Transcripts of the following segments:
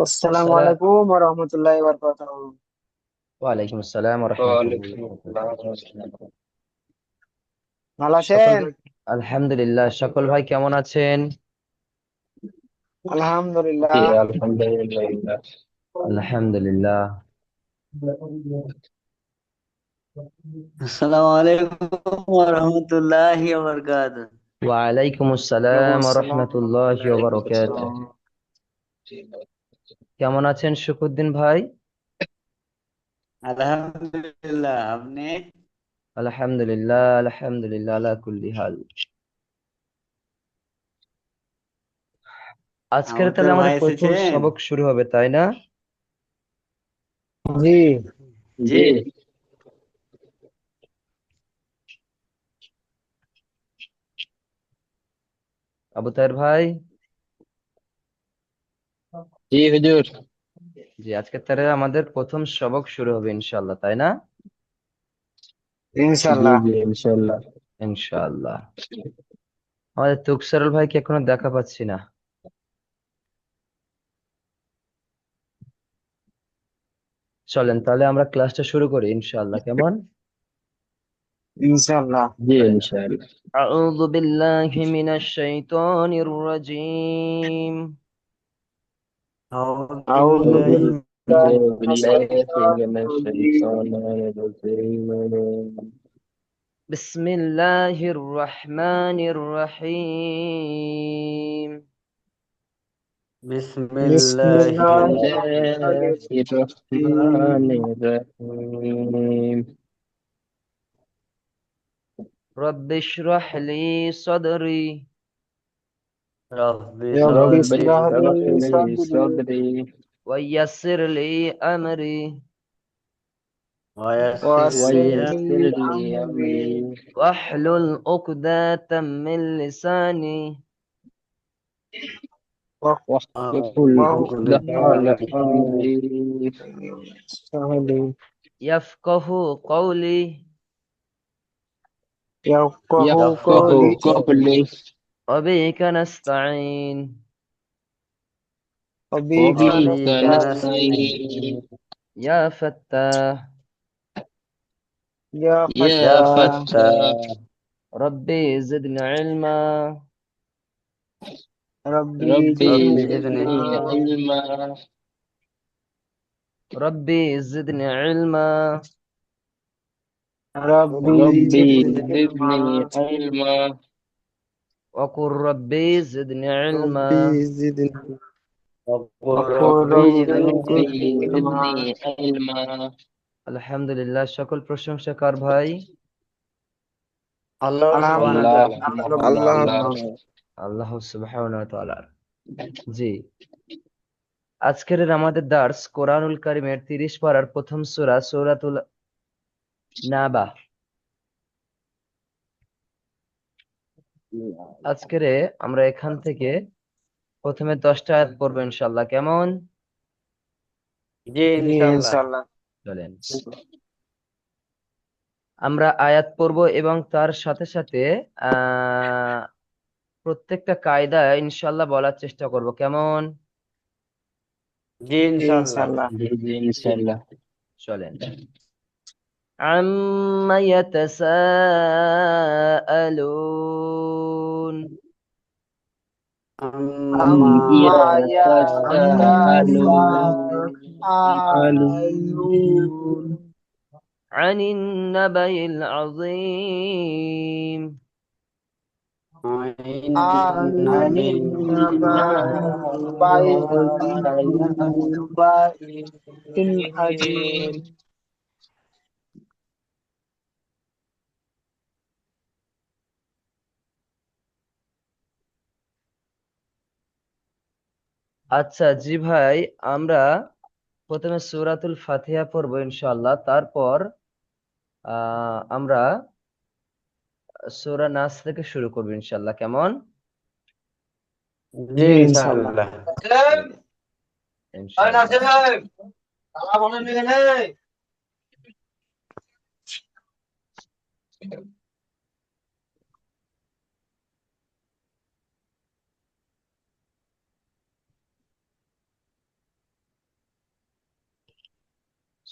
আসসালামু السلام. আলাইকুম ওয়া রাহমাতুল্লাহি ওয়া বারাকাতুহু। ওয়ালাইকুম আসসালাম ওয়া রাহমাতুল্লাহি ওয়ালাইকুম ওয়া আসসালাম বারাকাতুহু। ওয়া রাহমাতুল্লাহ। ভালো সকল আছেন? ভাই আলহামদুলিল্লাহ, সকল ভাই কেমন আছেন? জি, আলহামদুলিল্লাহ। আলহামদুলিল্লাহ। আলহামদুলিল্লাহ। আসসালামু আলাইকুম ওয়া রাহমাতুল্লাহি ওয়া বারাকাতুহু। ওয়ালাইকুম ওয়ালাইকুম আসসালাম ওয়া আসসালাম ওয়া রাহমাতুল্লাহি ওয়া রাহমাতুল্লাহি ওয়া বারাকাতুহু। বারাকাতুহু। কেমন আছেন শুকুরদ্দিন ভাই? আলহামদুলিল্লাহ, আপনি? আলহামদুলিল্লাহ আলহামদুলিল্লাহ আলা কুল্লি হাল। আজকের তাহলে আমাদের আমাদের ভাই প্রথম এসেছেন? সবক শুরু হবে, তাই না? জি। জি। জি, আবু তাহের ভাই। জি হুজুর। জি, আজকের তাহলে আমাদের প্রথম সবক শুরু হবে ইনশাআল্লাহ, তাই না? জি ইনশাআল্লাহ। জি ইনশাআল্লাহ। ইনশাআল্লাহ। আমাদের তুকসারুল ভাইকে এখনো দেখা পাচ্ছি না। চলেন তাহলে আমরা ক্লাসটা শুরু করি ইনশাআল্লাহ, কেমন? ইনশাআল্লাহ। জি ইনশাআল্লাহ। أعوذ بالله من الشيطان الرجيم. আউযু আউযু أعوذ বিল্লাহি বিল্লাহি মিনাশ بالله من শাইতানির রাজীম। الشيطان الرجيم. بسم الله الرحمن الرحيم. بسم বিসমিল্লাহির বিসমিল্লাহির الله রহমানির الرحمن রহিম। الرحيم. رب اشرح لي صدري রাব্বি রব্বি رب ইশরাহলি ইশরাহ লি اشرح لي সাদরি صدري ويسر لي أمري ওয়া ইয়াসসির লি ওয়াসির ويسر লি لي আমরি أمري واحلل عقدة من لساني واحلل عقدة على أمري وَأَمْرِي يفقه قولي يفقهوا يفقه قولي. ইয়াফকাহু قولي وبك نستعين. وبك وبك وبك نستعين. نستعين. نستعين. يا فتاح يا يا يا فتاح فتاح، فتاح ربي زدني علما. ربي ربي زدني ربي زدني زدني علما. علما. ربي زدني علما. ربي ربي زدني زدني علما. علما. وقل ربي زدني علما. ربي زدني. وقل وقل ربي ربي زدني زدني ربي علما. زدني علما. আলহামদুলিল্লাহ, সকল প্রশংসা কার ভাই? আল্লাহর সুবহানাহু ওয়া আলহামদুলিল্লাহ, الله তাআলা। الله আল্লাহ الله. আল্লাহ সুবহানাহু ওয়া তাআলার। জি, আজকের আমাদের দার্স কোরআনুল কারীমের 30 পারার প্রথম সূরা সূরাতুল নাবা। আজকের আমরা এখান থেকে প্রথমে 10টা আয়াত পড়বো ইনশাআল্লাহ, কেমন? জি জি ইনশাআল্লাহ। ইনশাআল্লাহ। চলেন আমরা আয়াত পড়বো এবং তার সাথে সাথে আহ প্রত্যেকটা কায়দা ইনশাআল্লাহ বলার চেষ্টা করব, কেমন? জি জি ইনশাআল্লাহ। ইনশাআল্লাহ। جي جي إن شاء الله. চলেন। عما يتساءلون. আম্মা أم أما يتساءلون يتساءلون عن النبأ العظيم. يتساءلون عن النبأ العظيم. আচ্ছা জি ভাই, আমরা প্রথমে সূরাতুল ফাতিহা পড়বো ইনশাআল্লাহ, তারপর আমরা সূরা নাস থেকে শুরু করবো ইনশাআল্লাহ, কেমন? জি জি ইনশাআল্লাহ। ইনশাআল্লাহ। ইনশাআল্লাহ।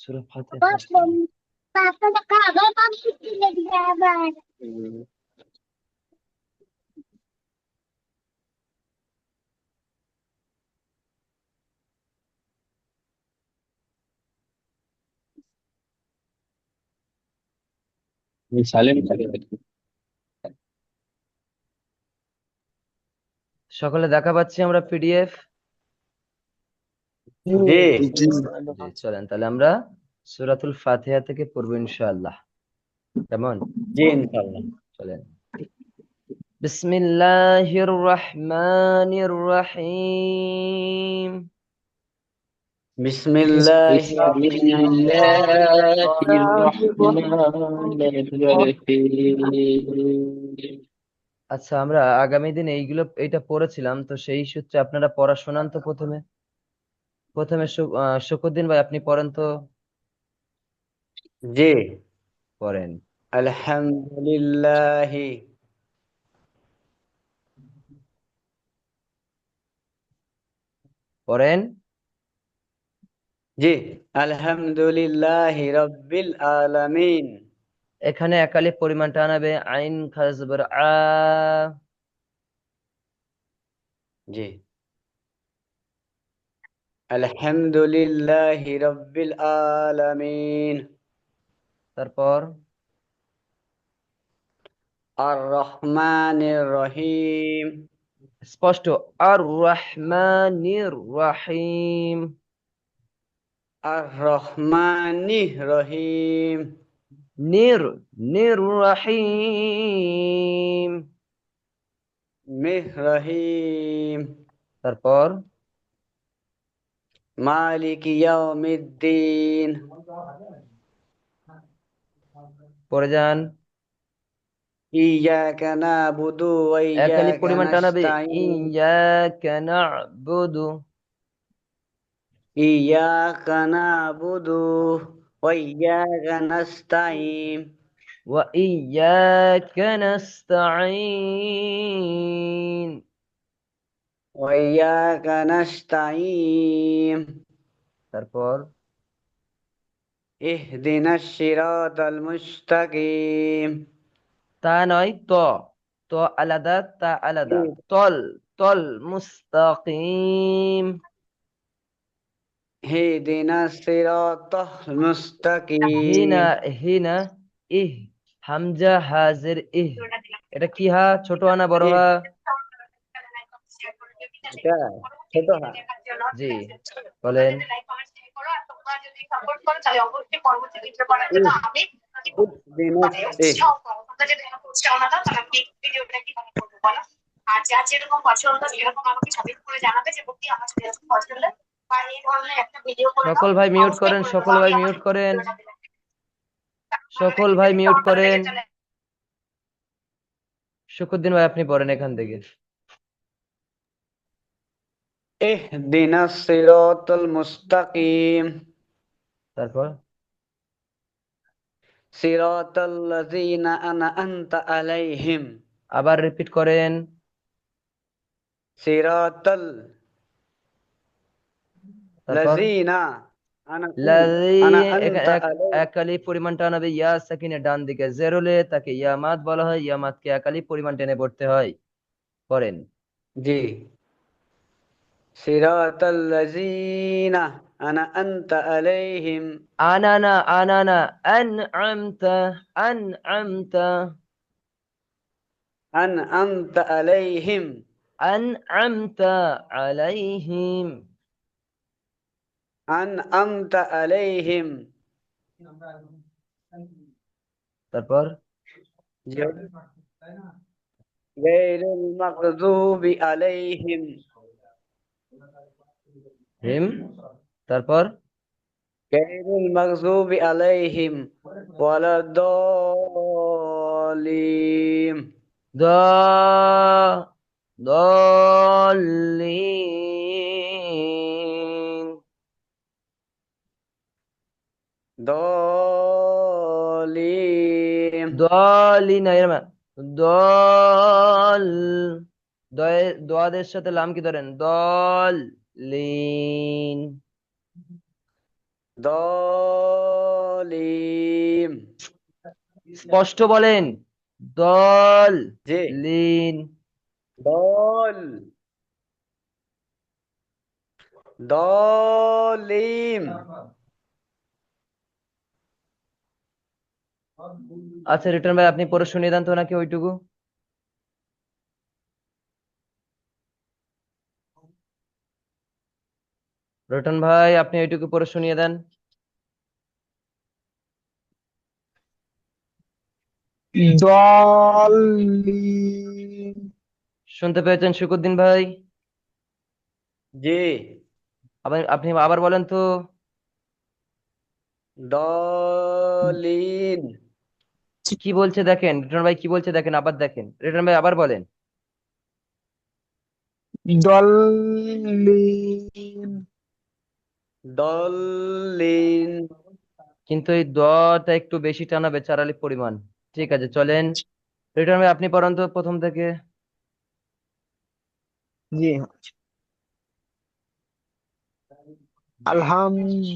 সূরা ফাতিহা साइलेंट সকলে দেখা পাচ্ছি আমরা পিডিএফ। জি জি জি, চলেন তাহলে আমরা সূরাতুল ফাতিহা থেকে পড়বো ইনশাআল্লাহ। কেমন? জি ইনশাআল্লাহ। চলেন। বিসমিল্লাহির রহমানির রহিম। বিসমিল্লাহির بسم الله الرحمن الرحيم আচ্ছা, আমরা আগামী দিনে এইটা পড়েছিলাম, তো সেই সূত্রে আপনারা পড়া শোনান তো প্রথমে। শুকরুদ্দিন ভাই আপনি পড়েন তো। জি পড়েন। আলহামদুলিল্লাহি পড়েন। জি আলহামদুলিল্লাহি রাব্বিল আলামিন। এখানে একালিফ পরিমাণটা আনাবে আইন খারা জবর আ। জি আলহামদুলিল্লাহি রাব্বিল আলামিন। তারপর আর রহমানির রহিম। স্পষ্ট আর রহমানির রহিম। আর রহমানির রহিম। নির নির রহিম। মির রহিম। তারপর মালিক ইয়াউমিদ্দিন। পড়ে যান। ইয়াকা নাবুদু ওয়া একালিফ ইয়াকা পরিমাণটা আনাবে নাস্তাইন। ইয়াকা না'বুদু। ইয়াকা নাবুদু ওয়া ইয়াকা নাস্তাইন। ওয়া ইয়াকা নাস্তাঈন। ওয়া ইয়াকা নাস্তাইন। তারপর ইহদিনাশ সিরাতাল মুস্তাকিম। তা নয় ত। ত আলাদা, তা আলাদা। তল তল মুস্তাকিম। ইহদিনাস সিরাতাল মুস্তাকিম। হিনা হিনা ইহ হামজা হাজের ইহ। এটা কি হা? ছোট হানা বড় হা? এটা ছোট হা। জি বলেন। ইহদিনাস সকল ভাই মিউট করেন, সকল ভাই মিউট করেন, সকল ভাই মিউট করেন। শুকরুদ্দিন ভাই আপনি পড়েন এখান থেকে। ইহদিনাস সিরাতাল মুস্তাকিম। তারপর সিরাতাল্লাযীনা আনআমতা আলাইহিম। আবার রিপিট করেন। সিরাতাল তারপর লাযীনা লাযী। আনআমতা আলাইহিম। একালিফ পরিমাণটা আনাবে ইয়া সাকিনের ডান দিকে জেরুলে, তাকে ইয়া মাদ বলা হয়। ইয়া মাদকে একালিফ পরিমাণ টেনে পড়তে হয়। পড়েন। জি সিরাতাল্লাযীনা আনআমতা আলাইহিম। আনানা আনানা আনআমতা আনআমতা আনআমতা আলাইহিম। আনআমতা আলাইহিম। আনআমতা আলাইহিম। তারপর গায়রুল মাগযুবি আলাইহিম। হিম। তারপর গায়রুল মাগযুবি আলাইহিম ওয়ালাদ-দাল্লিন। দ দলিন। দলিম। দলিন এর দল। দোয়াদের সাথে লাম কি ধরেন? দল লিন। দলিম। স্পষ্ট বলেন। দল জি। লিন। দল দলিম। আচ্ছা রিটন ভাই, আপনি পড়ে শুনিয়ে দেন তো নাকি ওইটুকু। রিটন ভাই, আপনি ওইটুকু পড়ে শুনিয়ে দেন। ضالين শুনতে পেয়েছেন শুকুদ্দিন ভাই? জি। আপনি আবার বলেন তো। দলিন। কি বলছে দেখেন রিটন ভাই, কি বলছে দেখেন, আবার দেখেন রিটন ভাই, আবার বলেন। ضالين দলিন। কিন্তু এই দটা একটু বেশি টানাবে, চারালি পরিমাণ। ঠিক আছে চলেন, রিটন ভাই আপনি পড়ান তো প্রথম থেকে। জি আলহামদুলিল্লাহ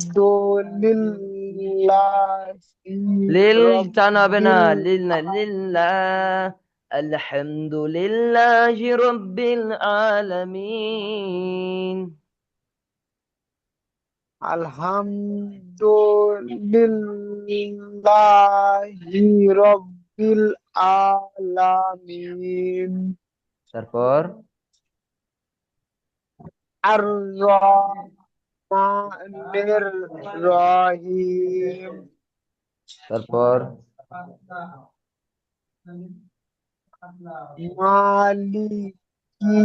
লিল টানা হবে না, রব্বিল লিল না, লিল্লাহ। আলহামদুলিল্লাহি রাব্বিল আলামিন। আলহামদুলিল্লাহি রব্বিল আলামিন তারপর আর রহমানির রহিম তারপর মালিকি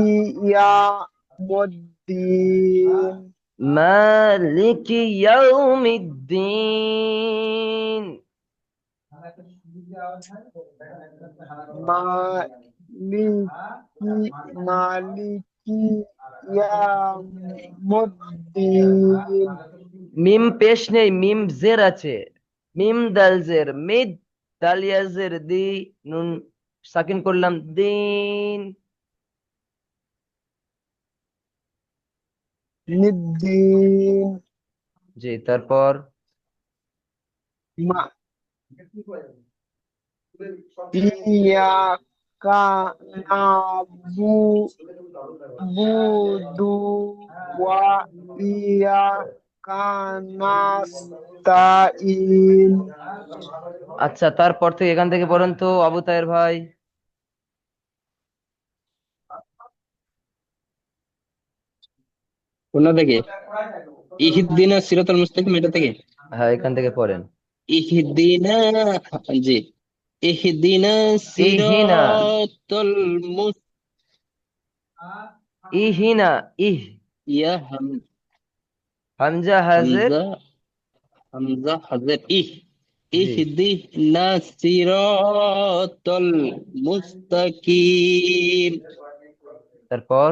ইয়াউমিদ্দিন মালিকি ইয়াউমিদ্দিন। মালিকি মালিকি ইয়াউমিদ্দিন মিম পেশ নেই, মিম জের আছে। মিম দাল জের, মিদ দালিয়া জের, দি নুন সাকিন করলাম, দিন। নিদ্দিন জি তারপর মা ইয়াকা নাবুদু ওয়া ইয়াকা নাস্তাইন আচ্ছা, তারপর থেকে এখান থেকে পড়েন তো আবু তাহের ভাই। কোনটা থেকে? ইহদিনা সিরাতাল মুস্তাকিম, এটা থেকে? হ্যাঁ এখান থেকে পড়েন। ইহদিনা, জি, ইহদিনা ইহিনা, সিরাতাল মুস, ইহিনা, ইহ ইয়া হামজা হাজের। হামজা, হামজা হাজের ইহ, জি ইহদিনা সিরাতাল মুস্তাকিম, তারপর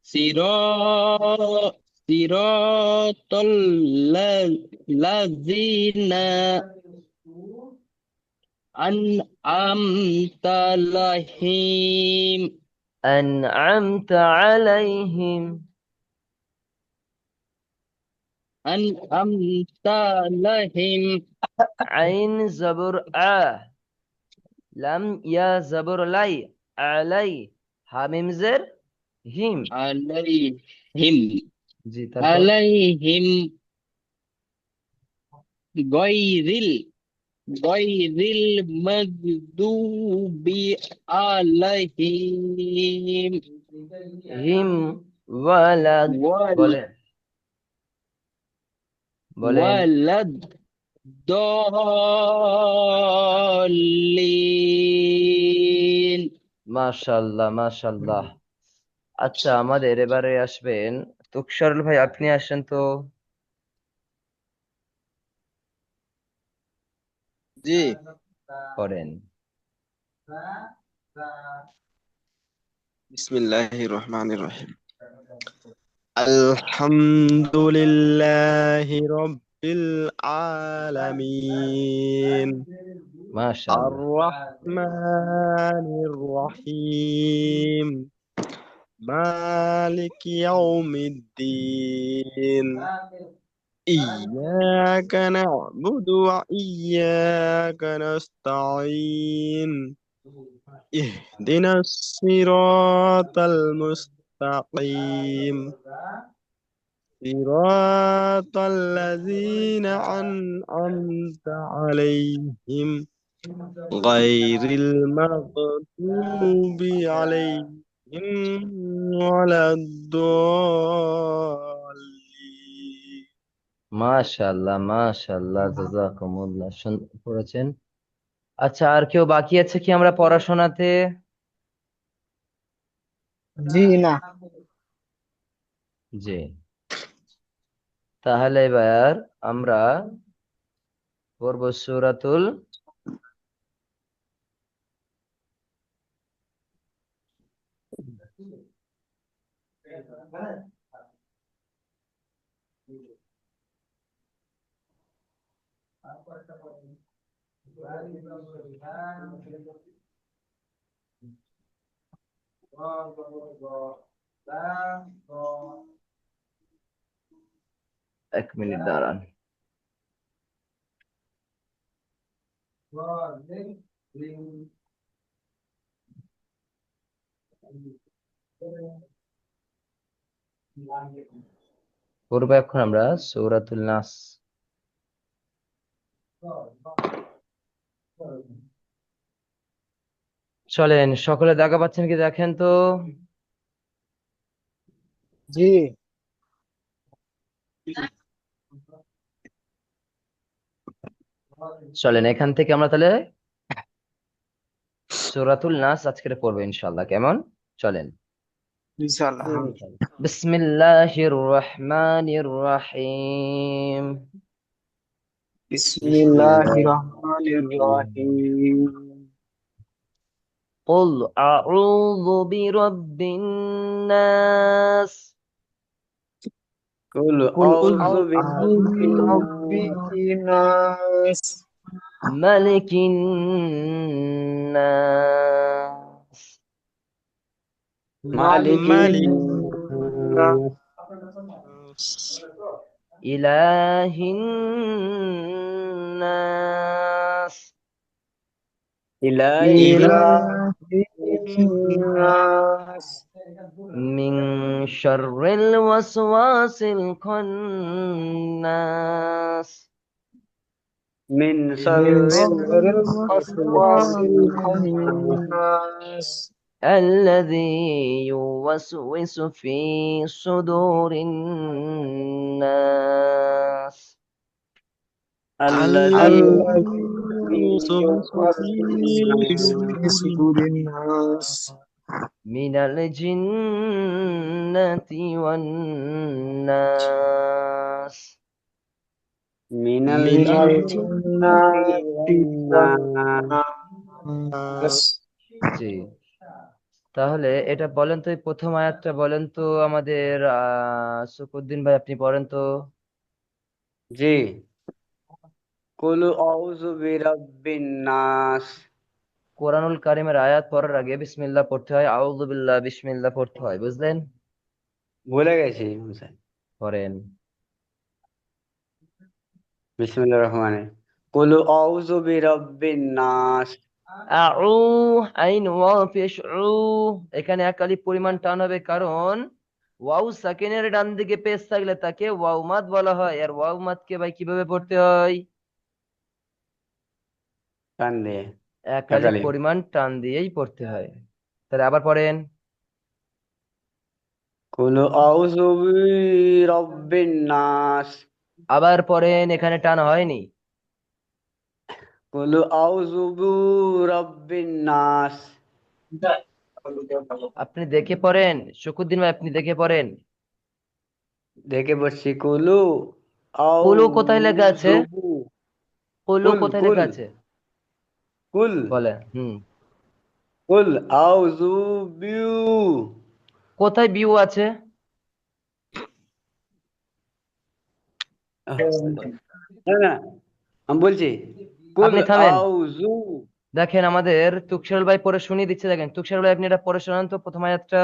সিরা সিরাতাল লাযিনা আনআমতা আলাইহিম, أنعمت عليهم। আনআমতা আলাইহিম, عين زبر লাম ইয়া জবর লাই, আলাই। হামিম জের, হিম। আলাইহিম, জি তারপর আলাইহিম গায়রিল গায়রিল মাগদুবি আলাইহিম হিম ওয়ালাদ। ওয়াল বলেন বলেন। ওয়ালাদ দলিন। মাশাআল্লাহ মাশাআল্লাহ। আচ্ছা আমাদের এবারে আসবেন তুকসারুল ভাই, আপনি আসেন তো। জি করেন। বিসমিল্লাহির রহমানির রহিম আলহামদুলিল্লাহি রব্বিল আলামিন আর মাশাআল্লাহ। রহমানির রহিম মালিক ইয়াউমিদ্দিন إياك نعبد وإياك نستعين اهدنا الصراط المستقيم صراط الذين أنعمت عليهم غير المغضوب عليهم ولا الضالين মাশাআল্লাহ মাশাআল্লাহ জাযাকুমুল্লাহ পড়েছেন। আচ্ছা, আর কেউ বাকি আছে কি আমরা পড়াশোনাতে? জি না। জি, তাহলে এবার আমরা পড়ব সূরাতুল এক মিনিট দাঁড়ান। পড়বো এখন আমরা সূরাতুল নাস। চলেন, সকলে দেখা পাচ্ছেন কি দেখেন তো। জি। চলেন এখান থেকে আমরা তাহলে সূরাতুল নাস আজকে পড়বো ইনশাআল্লাহ, কেমন? চলেন। ইনশাআল্লাহ। হ্যাঁ। বিসমিল্লাহির রহমানির রহিম। বিসমিল্লাহির রহমানির রহিম। قل أعوذ برب الناس কুল আউযু বিরাব্বিন নাস ملك الناس মালিকিন ملك নাস إله الناس ইলাহিন إله নাস من شر الوسواس الخناس মিন من শাররিল شر ওয়াসওয়াসিল الوسواس খান্নাস الذي يوسوس في صدور الناس الذي الذي يوسوس في يوسوس في صدور صدور الناس من الجنة والناس من من الجنة الجنة والناس। জি, তাহলে এটা বলেন তো, এই প্রথম আয়াতটা বলেন তো আমাদের সুকুদ্দিন ভাই, আপনি পড়েন তো। জি। কুল আউযু বিরাব্বিন নাস। কোরআনুল কারিমের আয়াত পড়ার আগে বিসমিল্লাহ পড়তে হয়, আউযু বিল্লাহ বিসমিল্লাহ পড়তে হয়, বুঝলেন? ভুলে গেছি স্যার। পড়েন। বিসমিল্লাহির রহমানির কুল আউযু বিরাব্বিন নাস। আউ আইন ওয়াও পেশ উ, এখানে এক আলিফ পরিমাণ টান হবে, কারণ ওয়াও সাকিনের ডান দিকে পেশ থাকলে তাকে ওয়াও মাদ বলা হয়। আর ওয়াও মাদকে ভাই কিভাবে পড়তে হয়? টান দিয়ে এক আলিফ একালি। পরিমাণ টান দিয়েই পড়তে হয়। তাহলে আবার পড়েন। কুল আউযু বিরাব্বিন নাস। আবার পড়েন, এখানে টান হয়নি। কুল আউযু বিরাব্বিন নাস। আপনি দেখে পড়েন, শকুদ্দিন ভাই আপনি দেখে পড়েন। দেখে বসছি কুলু কুলু কোথায় লেখা আছে? আউযু কুলু কুল কোথায় কুল লেখা আছে কুল বলে? কুল আউযু বিউ। কোথায় বিউ আছে? না না, আমি বলছি কুল আপনি থামেন, আউযু। দেখেন আমাদের তুকশাল ভাই পড়ে শুনিয়ে দিচ্ছে, দেখেন তুকশাল ভাই আপনি এটা পড়ে শোনান তো প্রথম আয়াতটা।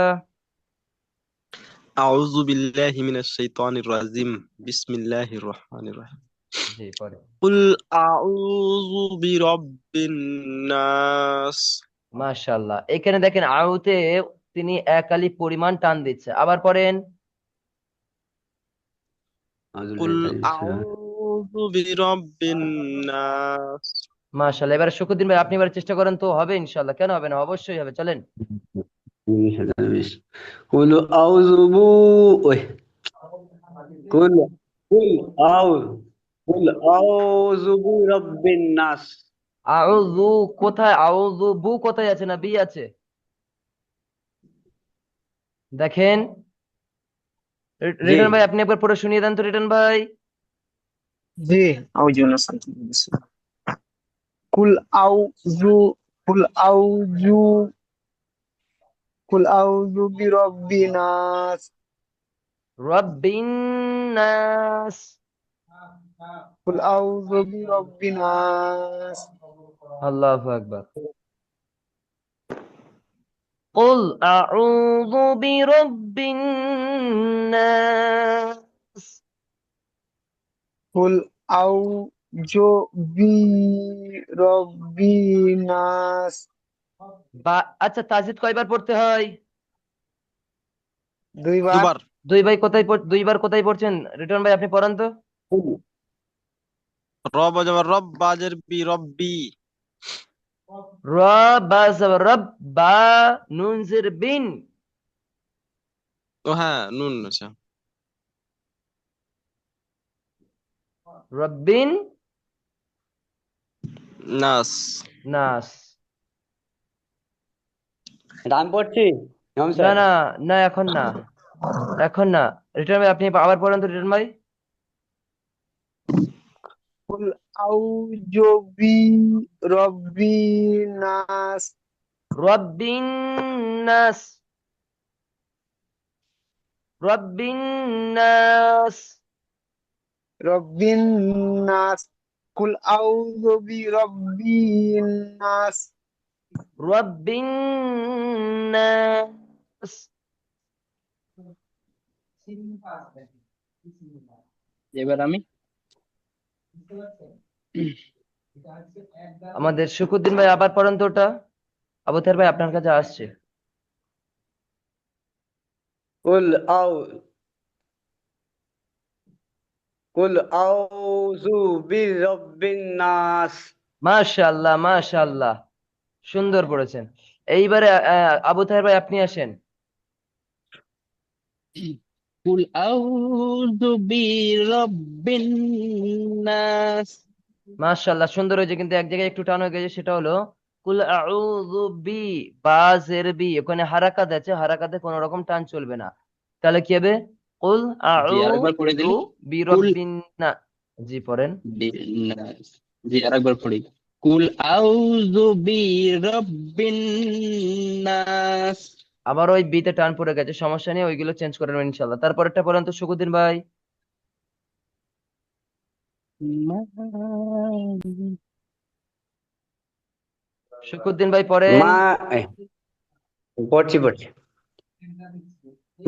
أعوذ بالله من الشيطان الرجيم بسم الله الرحمن الرحيم জি পরে قل أعوذ برب الناس মাশাআল্লাহ। এখানে দেখেন আউতে তিনি এক আলিফ পরিমাণ টান দিচ্ছে। আবার পড়েন। أعوذ قل بالله السميع أعوذ برب الناس মাশাআল্লাহ। এবার শুকুরদ্দিন ভাই আপনি এবার চেষ্টা করেন তো হবে ইনশাআল্লাহ। কেন হবে না? অবশ্যই হবে। চলেন। قل أعوذ ওই قل قل أعوذ قل أعوذ برب الناس আউযু কোথায়? আউযু বু কোথায় আছে না বি আছে? দেখেন জি রিটন ভাই আপনি একবার পড়ে শুনিয়ে দেন তো রিটন ভাই। জি আউজুনা কুল আউজু কুল আউজু কুল আউজু বিরব্বিনাস রব্বিন নাস। কুল আউজু বিরব্বিনাস আল্লাহু আকবার। قل أعوذ برب الناس। কুল আউজু বিরব্বিনাস আচ্ছা তাজিদ কয়বার পড়তে হয়? দুইবার দুবার দুইবার কোথায় পড়ছেন রিটন ভাই আপনি পড়ান তো। রব যাবার রব বাজের বি রব্বি র বা জবর রব বা নুন জের বিন। ও হ্যাঁ নুন আচ্ছা রব্বিন নাস নাস। এটা আমি পড়ছি ইমাম না স্যার না না এখন না, এখন না। রিটন ভাই আপনি আবার পড়ান তো রিটন ভাই। কুল আউজু বিরব্বিনাস রব্বিন নাস রব্বিন নাস রব্বিনাস কুল আউজু বিরব্বিনাস রব্বিন নাস। এবার আমি আমাদের শুকুরদ্দিন ভাই আবার পড়ান তো ওটা। আবু তাহের ভাই আপনার কাছে আসছে। قل أو قل أعوذ برب الناس মাশাআল্লাহ মাশাআল্লাহ, সুন্দর পড়েছেন। এইবারে আবু তাহের ভাই আপনি আসেন। কুল আউযু বিরাব্বিন নাস। মাশাআল্লাহ সুন্দর হয়েছে, কিন্তু এক জায়গায় একটু টান হয়ে গেছে, সেটা হলো কুল আউযু বি বা জের বি, ওখানে হারাকাত আছে, হারাকাতে কোনো রকম টান চলবে না। তাহলে কি হবে? কুল জি আরেকবার পড়ে আউযু দিন। কুল বিরাব্বিন না। জি পড়েন। নাস। জি আরেকবার পড়ি। কুল আউযু বিরাব্বিন নাস। আবার ওই বিতে টান পড়ে গেছে, সমস্যা নেই, ওইগুলো চেঞ্জ করে নেবেন ইনশাল্লাহ। তারপরেরটা পড়েন তো শুকুরদ্দিন ভাই। শুকুরদ্দিন ভাই পড়েন। মা পড়ছি পড়ছি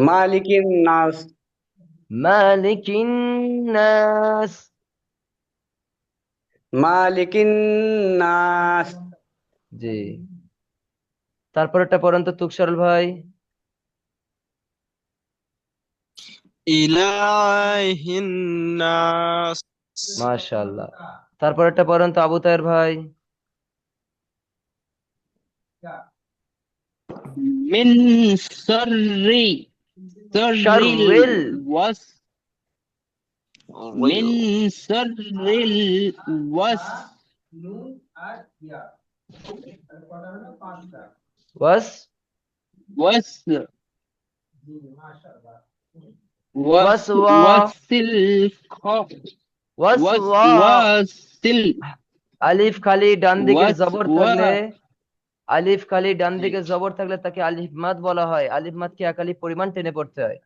মালিকিন নাস মালিকিন নাস। মালিকিন নাস জি তারপরেরটা পড়েন তো তুকসরল ভাই। ইলাহিন নাস মাশাআল্লাহ। তারপরেরটা পড়েন তো আবু তাহের ভাই। মিন শাররি শাররিল শাররিল ওয়াস মিন শাররিল ওয়াস ওয়াস ওয়াস ওয়াস ওয়া ওয়াসিল ওয়াস ওয়াস ওয়া। ওয়াসিল আলিফ খালি ডান দিকে ওয়াস জবর ওয়া থাকলে, আলিফ খালি ডান দিকে জবর থাকলে তাকে আলিফ মাদ বলা হয়। আলিফ মাদকে এক আলিফ পরিমাণ টেনে পড়তে হয়।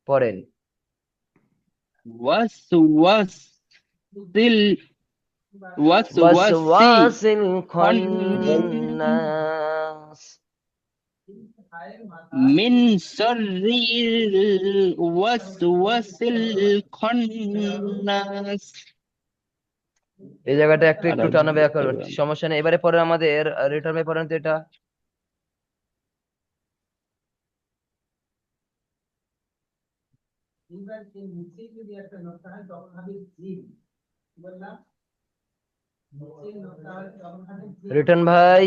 পড়েন। ওয়াস ওয়াসিল ওয়াস ওয়াসি ওয়াসওয়াসিল খন খান্নাস। মিন শাররিল ওয়াসওয়াসিল খান্নাস। এই জায়গাটা একটু আর একটু আর টানা দেখতে ব্যাকরণ, পেলাম। সমস্যা নেই। এবারে পরে আমাদের রিটার্ন বাই পড়েন তো এটা। রিটার্ন ভাই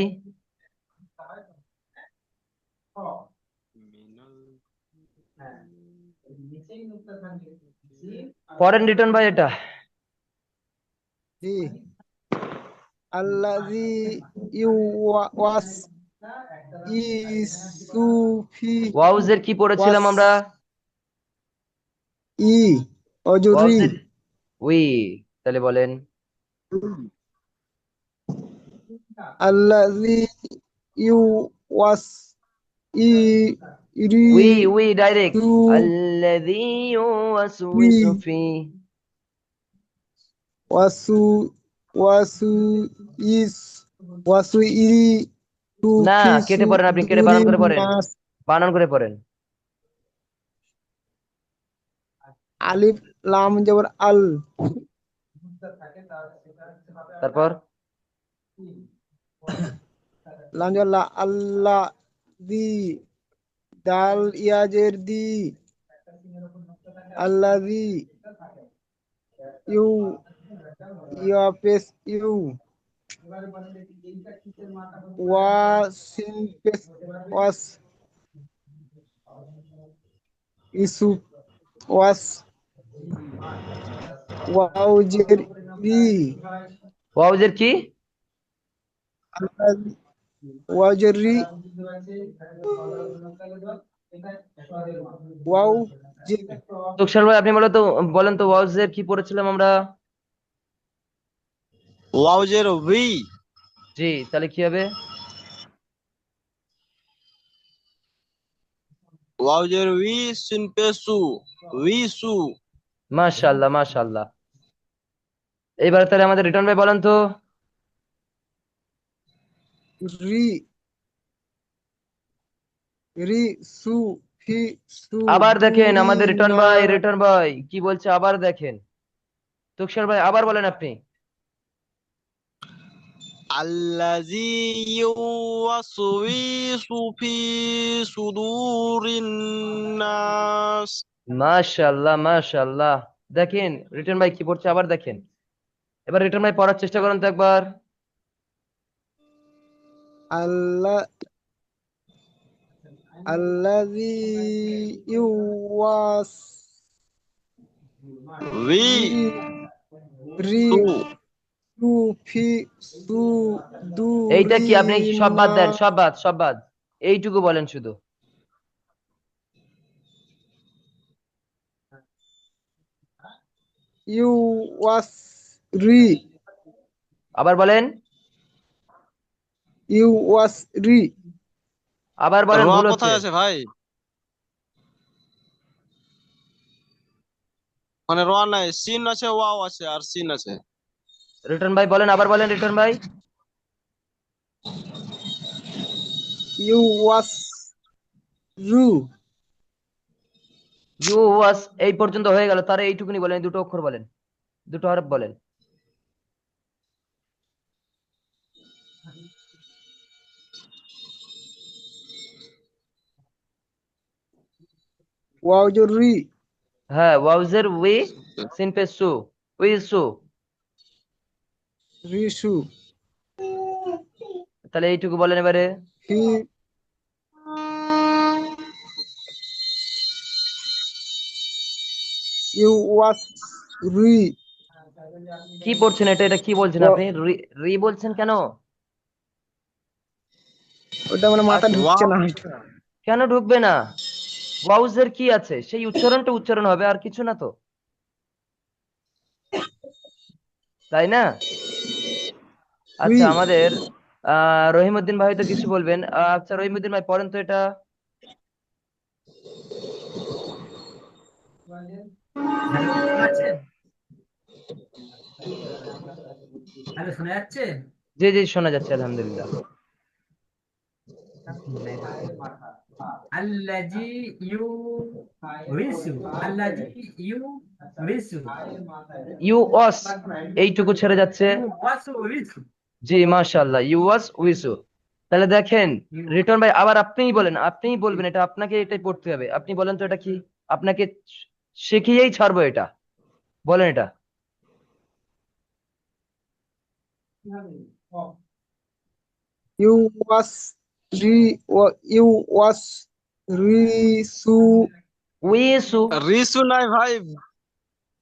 মিনাল পড়েন রিটার্ন ভাই এটা। জি আল্লাযী ইউওয়াস ইসুফি ওয়াউজের কি ওয়াস পড়েছিলাম আমরা? ই অজরি ওয়াউজের উই, তাহলে বলেন। আল্লাযী ইউওয়াস উই উই ডাইরেক্ট। ইরিসুফি আল্লাযী ইউওয়াসউইসু ফি। ওয়াসু ওয়াসু ইস ওয়াসু ইরি না, সুফি কেটে পড়েন, আপনি কেটে বানান সুদুরিন করে পড়েন, নাস। বানান করে পড়েন। আলিফ লাম জবর আল, তারপর লাম জবর লা, আল্লাহ দি, দাল ইয়াজের দি, আল্লাযী ইউ ইয়াপেস ইউ ওয়াসিন পেস ওয়াস ইসু ওয়াস ওয়াউজের রি, ওয়াউজের কি? আল্লাযী ওয়াজের রি ওয়াউ জে তুষার ভাই আপনি বলেন তো ওয়াউজের কি পড়েছিলাম আমরা? ওয়াউজের উই, জি, তাহলে কি হবে? ওয়াউজের উই সিন পেসু, উইসু। মাশাআল্লাহ মাশাআল্লাহ। এইবার তাহলে আমাদের রিটার্ন ভাই বলেন তো। রি রি সু ফি সু আবার দেখেন দুরি আমাদের না রিটার্ন ভাই কি বলছে, আবার দেখেন। তুষার ভাই আবার বলেন আপনি। আল্লাযী ইউওয়াসউইসু ফি সুদুরিন নাস। মাশাআল্লাহ মাশাআল্লাহ। দেখেন রিটার্ন ভাই কি পড়ছে, আবার দেখেন। এবার রিটার্ন ভাই পড়ার চেষ্টা করেন তো একবার। আল্লাহ আল্লাযী ইউওয়াস উই রি সু। সু ফি সু এইটা কি? দুরি আপনি সব বাদ দেন, সব বাদ সব বাদ। এইটুকু বলেন শুধু। ইউওয়াস রি আবার বলেন, ইউওয়াস রি আবার বলেন, র ভুল হচ্ছে। কোথায় আছে ভাই? মানে র নাই, সিন আছে, ওয়াও আছে, আর সিন আছে। রিটার্ন ভাই বলেন, আবার বলেন রিটার্ন ভাই। ইউওয়াস রু ইউ ওয়াস এই পর্যন্ত হয়ে গেল, তার এইটুকুনি বলেন, দুটো অক্ষর বলেন, দুটো হরফ বলেন। ওয়াউজের রি হ্যাঁ, ওয়াউজের উই, সিনপে সু, উই সু। রিসু তাহলে এইটুকু বলেন এবারে। ফি ইউওয়াস রি কি পড়ছেন এটা? এটা কি বলছেন আপনি? রি রি বলছেন কেন? ওটা মানে মাথা ঢুকছে ওয়াও না। কেন ঢুকবে না? ওয়াউজের কি আছে, সেই উচ্চারণটা উচ্চারণ হবে, আর কিছু না তো, তাই না? রি আচ্ছা, আমাদের রহিমউদ্দিন ভাই তো কিছু বলবেন। আচ্ছা রহিমউদ্দিন ভাই পড়েন তো এটা। হ্যালো, শোনা যাচ্ছে? হ্যালো, শোনা যাচ্ছে? জি জি, শোনা যাচ্ছে আলহামদুলিল্লাহ। আল্লাজি ইউরিসু আল্লাজি ইউরিসু ইউ ওয়াস এইটুকু ছেড়ে যাচ্ছে। ওয়াসু ইউরিসু জি মাশাআল্লাহ, ইউ ওয়াজ উইসু। তাহলে দেখেন রিটন ভাই, আবার আপনিই বলেন, আপনিই বলবেন, এটা আপনাকে এটাই পড়তে হবে। আপনি বলেন তো এটা কি, আপনাকে শিখিয়েই ছাড়বো এটা, বলেন এটা। ইউ ওয়াস রি ইউ ওয়াস রিসু উইসু রিসু নাই ভাই,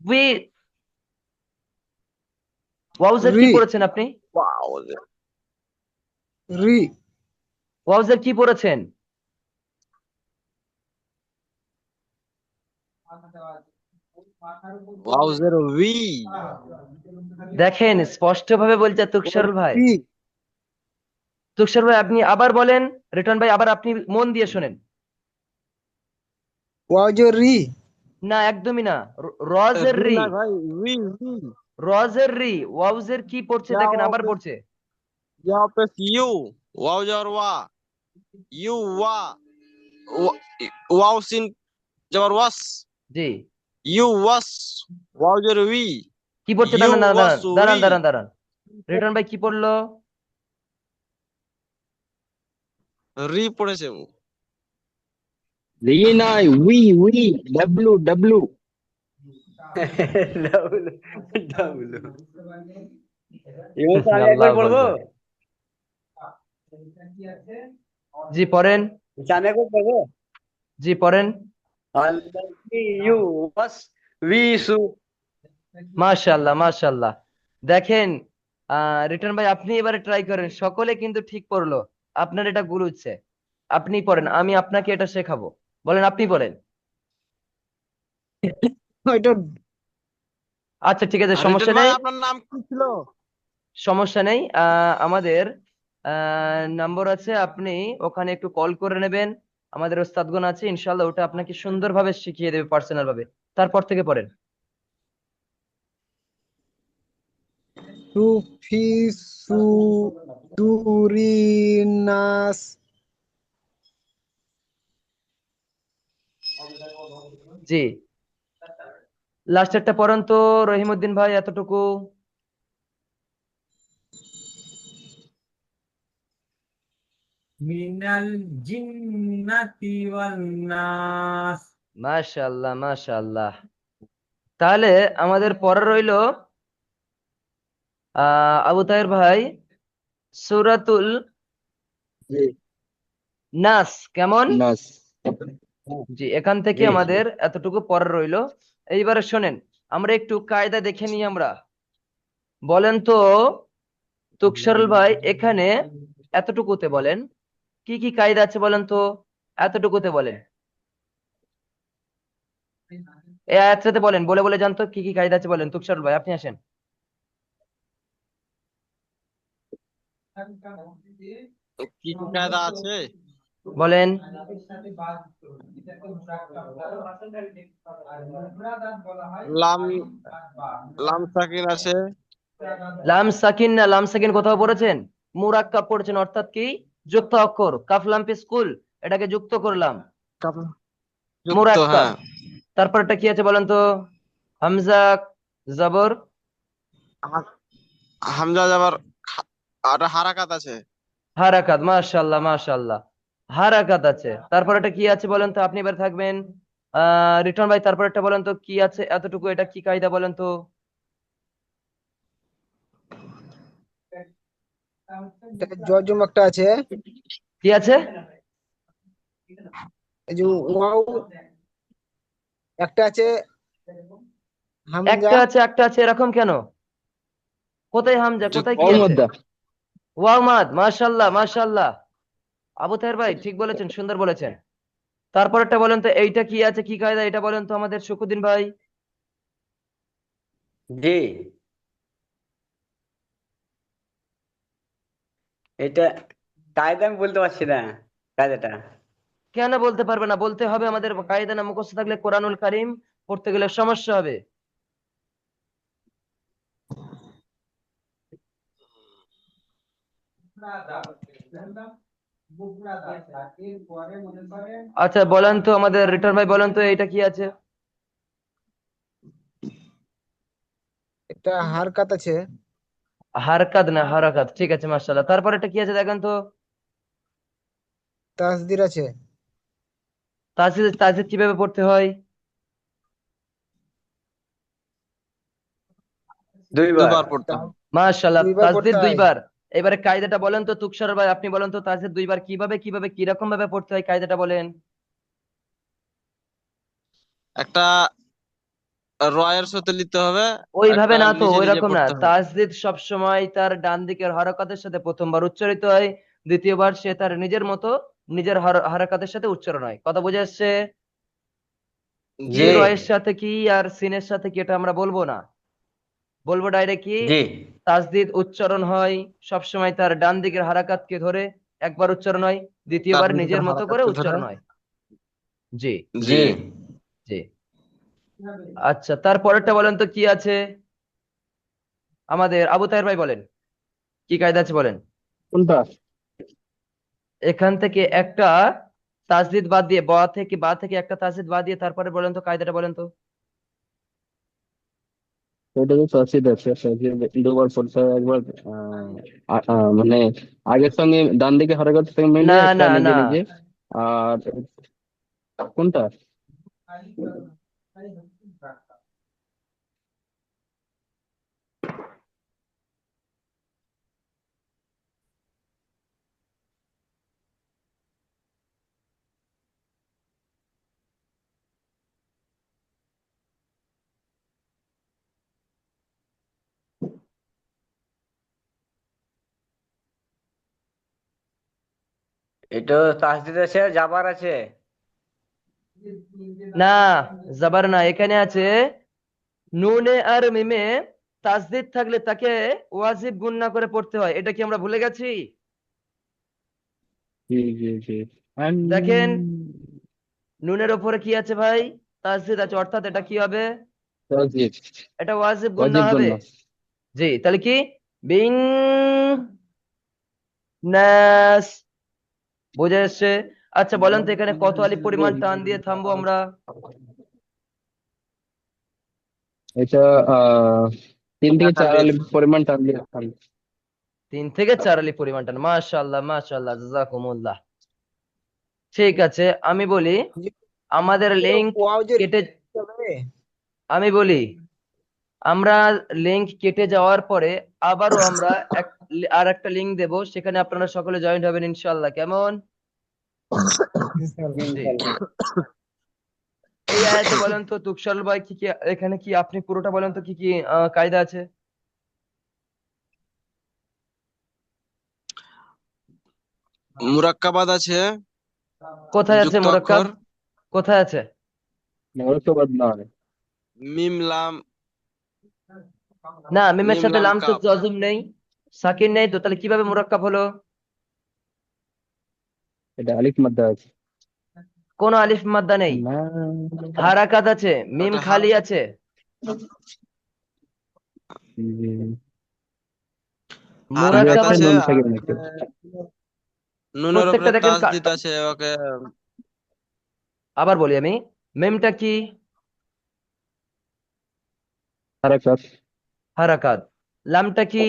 উই ওয়াউজের কি রি পড়েছেন আপনি? রি ওয়াউজের কি পড়েছেন? ওয়াউজের উই। দেখেন স্পষ্ট ভাবে বলছে তুকসারুল ভাই। রি তুকসার ভাই আপনি আবার বলেন, রিটন ভাই আবার আপনি মন দিয়ে শোনেন। ওয়াজ রি না একদমই না, রজের রি রি, নাই ভাই, উই উই। রজের রি, ওয়াউজের কি পড়ছে क्या দেখেন, वहाँ আবার पे পড়ছে। यहाँ पे यू, वाउज और वा, यू वा, वाउ सिन जबर वस, জি यू वस, वाउज और वी, কি পড়ছে? यू দাঁড়ান দাঁড়ান वस দাঁড়ান वी। দাঁড়ান দাঁড়ান, রিটন ভাই কি পড়লো? রি পড়েছে ও। রি নাই, we W W. Double double ইমাম সাহেব আল্লাহ একবার পড়বো? বলবে। জি পড়েন, আমি একবার পড়বো? জি পড়েন। আল্লাহি ইউ ওয়াস উইসু। মাশাআল্লাহ মাশাআল্লাহ। দেখেন রিটন ভাই আপনি এবারে ট্রাই করেন, সকলে কিন্তু ঠিক পড়লো, আপনার এটা ভুল হচ্ছে। আপনি পড়েন, আমি আপনাকে এটা শেখাবো। বলেন, আপনি বলেন। ওইটা আচ্ছা ঠিক আছে, রিটেন সমস্যা ভাই নেই, আপনার নাম কি ছিল? সমস্যা নেই। আমাদের নাম্বার আছে, আপনি ওখানে একটু কল করে নেবেন, আমাদের ওস্তাদগণ আছে, ইনশাল্লাহ ওটা আপনাকে সুন্দরভাবে শিখিয়ে দেবে পার্সোনাল ভাবে। তারপর থেকে পড়েন। টুফিসু দুরিনাস জি লাস্টেরটা পড়েন তো রহিমউদ্দিন ভাই, এতটুকু। মিনাল জিন্নাতি ওয়ান নাস। মাশাআল্লাহ মাশাআল্লাহ। তাহলে আমাদের পরে রইলো আবু তাহের ভাই, সূরাতুল জি, নাস কেমন? নাস। জি এখান থেকে জি আমাদের এতটুকু পরে রইলো। এইবারে শোনেন, আমরা একটু কায়দা দেখে নিই আমরা। বলেন তো তুকসরল ভাই, এখানে এতটুকুতে বলেন কি কি কায়দা আছে বলেন তো, এতটুকুতে বলেন, এই আয়াতটাতে বলেন, বলে বলে জানতো কি কি কায়দা আছে বলেন। তুকসরল ভাই আপনি আসেন, কি কি কায়দা আছে? বলেন। লাম, লাম সাকিন আছে। লাম সাকিন না, লাম সাকিন কোথাও পড়েছেন? মুরাক্কাব পড়েছেন, অর্থাৎ কি যুক্ত অক্ষর, কাফ লাম পে স্কুল, এটাকে যুক্ত করলাম, যুক্ত, মুরাক্কাব। হ্যাঁ। তারপরটা কি আছে বলেন তো? হামজা জবর, হামজা যাবার, আর হারাকাত আছে। হারাকাত। মাশাআল্লাহ মাশাআল্লাহ, হারাকাত আছে। তারপর এটা কি আছে বলেন তো, আপনি এবার থাকবেন। রিটন ভাই তারপর একটা বলেন তো কি আছে এতটুকু, এটা কি কায়দা বলেন তো? জজম একটা আছে, কি আছে? এই যে ওয়াও একটা আছে, হামজা একটা আছে, একটা আছে, এরকম কেন? কোথায় হামজা, কোথায় কি ওর আছে? মধ্যে। ওয়াও মাদ। মাশাআল্লাহ মাশাআল্লাহ, আবু তাহের ভাই ঠিক বলেছেন, সুন্দর বলেছেন। তারপর একটা বলেন তো এইটা কি আছে, কি কায়দা, এটা বলেন তো আমাদের শুকুদ্দিন ভাই। জি, এটা কায়দা আমি বলতে পারছি না, কায়দাটা। কেন বলতে পারবে না? বলতে হবে, আমাদের কায়দা না মুখস্থ থাকলে কোরআনুল কারীম পড়তে গেলে সমস্যা হবে। আচ্ছা বলেন তো, আমাদের রিটার্ন ভাই বলেন তো এটা কি আছে? একটা হারকাত আছে। হারকাত না হারাকাত, ঠিক আছে মাশাআল্লাহ। তারপর এটা কি আছে দেখেন তো? তাসদির আছে। তাজিদ তাজিদ কিভাবে পড়তে হয়? দুইবার। দুবার পড়তে হয়। মাশাআল্লাহ, দুইবার তাজদিদ পড়তে হয়। দুইবার। এবারে কায়দাটা বলেন তো তুকসার ভাই, আপনি বলেন তো তাজদিদ দুইবার কিভাবে কিভাবে কিরকম ভাবে পড়তে হয়, কায়দাটা বলেন। একটা রয়ের সাথে নিতে হবে, ওইভাবে একটা না তো, নিজে নিজে ওইরকম না। পড়তে হবে। তাজদিদ সব সময় তার ডান দিকের হরকতের সাথে প্রথমবার উচ্চারিত হয়, দ্বিতীয়বার সে তার নিজের মতো নিজের হরকতের সাথে উচ্চারণ হয়। কথা বুঝে আসছে? কি জি রয়ের সাথে কি আর সিনের সাথে কি এটা আমরা বলবো না, বলবো ডাইরেক্ট কি জি তাজদিদ উচ্চারণ হয় সবসময় তার ডান দিকের হারাকাতকে ধরে, একবার উচ্চারণ হয়, তার দ্বিতীয়বার নিজের নিজের মতো করে হারাকাতকে ধরে। উচ্চারণ হয়। জি জি। জি জি। আচ্ছা তারপরেরটা বলেন তো কি আছে? আমাদের আবু তাহের ভাই বলেন, কি কায়দা আছে বলেন। কোনটা? এখান থেকে একটা তাজদিদ বাদ দিয়ে, বা থেকে একটা তাজদিদ বাদ দিয়ে তারপরে বলেন তো কায়দাটা বলেন তো। এটা তো তসিদ আছে, তসিদ দুবার পড়তে হয়। একবার মানে আগের সঙ্গে ডান দিকে হরকত থেকে না মিলিয়ে একটা না নিজে না, নিজে। আর কোনটা? এটা তাসদিদ আছে আর জাবার আছে। না জাবার না, এখানে আছে নুনে আর মিমে তাসদিদ থাকলে তাকে ওয়াজিব গুণনা করে পড়তে হয়। এটা কি আমরা ভুলে গেছি? জি জি জি। দেখেন নুনের ওপরে কি আছে ভাই? তাসদিদ আছে, অর্থাৎ এটা কি হবে? তসিদ এটা ওয়াজিব গুণনা ওয়াজিব হবে। গুন্না। জি, তাহলে কি বিং নাস, বুঝে এসছে? আচ্ছা বলেন তো এখানে কত আলিফ পরিমাণ টান দিয়ে থামবো আমরা? এটা আহ 3 থেকে 4 আলিফ। আলিফ পরিমাণ টান দিয়ে খান। 3 থেকে 4 আলিফ পরিমাণ টান। মাশাআল্লাহ মাশাআল্লাহ, জাযাকুমুল্লাহ। ঠিক আছে, আমি বলি আমাদের লিংক ওয়াও যে কেটে, হবে। আমি বলি আমরা লিংক কেটে যাওয়ার পরে আবারও আমরা এক আর একটা লিংক দেব, সেখানে আপনারা সকলে জয়েন্ট হবেন ইনশাআল্লাহ। কেমন? ইনশাআল্লাহ। জি। এই আয়াতে বলেন তো তুকশাল ভাই কি কি এখানে, কি আপনি পুরোটা বলেন তো কি কি কায়দা আছে? মুরাক্কাবাদ আছে, কোথায় আছে যুক্ত মুরাক্কাব? অক্ষর, কোথায় আছে? মরকবাদ নয়। মিম লাম। না, মিমের মিম সাথে লাম লামসে কাফ। জজম নেই, সাকিন নেই, তো তাহলে কিভাবে মুরাক্কাব হলো? এটা আলিফ মাদ্দা আছে। কোনো আলিফ মাদ্দা নেই, না, হারাকাত আছে, মিম ওটা খালি আছে। শুধু হারাকাত মুরাক্কাব একটা আছে, নুন আর থাকে নাকি? নুনের উপরে প্রত্যেকটা দেখেন তাসদিদ আছে ওকে। আবার বলি আমি, মিমটা কি? হারাকাত। হারাকাত। লামটা কি?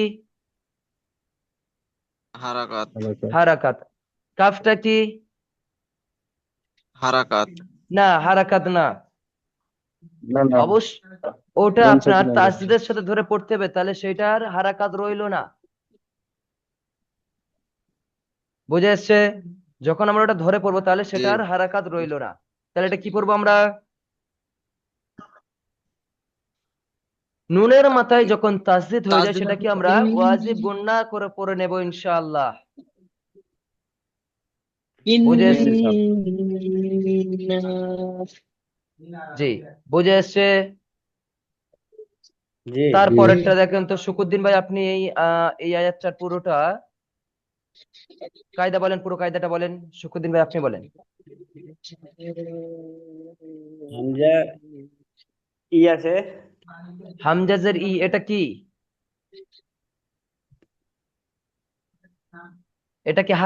হারাকাত। হারাকাত। হারাকাত। কাফটা কি? হারাকাত। না হারাকাত না। না না, অবশ্য ওটা নুন আপনার সাকিন আগে আছে। তাসদিদের সাথে ধরে পড়তে হবে, তাহলে সেটার হারাকাত রইলো না। বুঝে এসছে? যখন আমরা ওটা ধরে পড়বো তাহলে জি। সেটার হারাকাত রইলো না। তাহলে এটা কি পড়বো আমরা? নুনের মাথায় যখন তাসদিদ হয়ে যায় তাসদিদ। সেটাকে আমরা ওয়াজিব গুন্না করে পড়ে নেব ইনশাআল্লাহ। বুঝে এসছে? জি, বুঝে এসছে? জি তারপরেরটা দেখেন তো শুকুদ্দিন ভাই, আপনি এই আয়াতটার পুরোটা কায়দা বলেন, পুরো কায়দাটা বলেন। শুকুদ্দিন ভাই আপনি বলেন। হামজা ই আছে। হামজাজের ই, এটা কি? এটা কি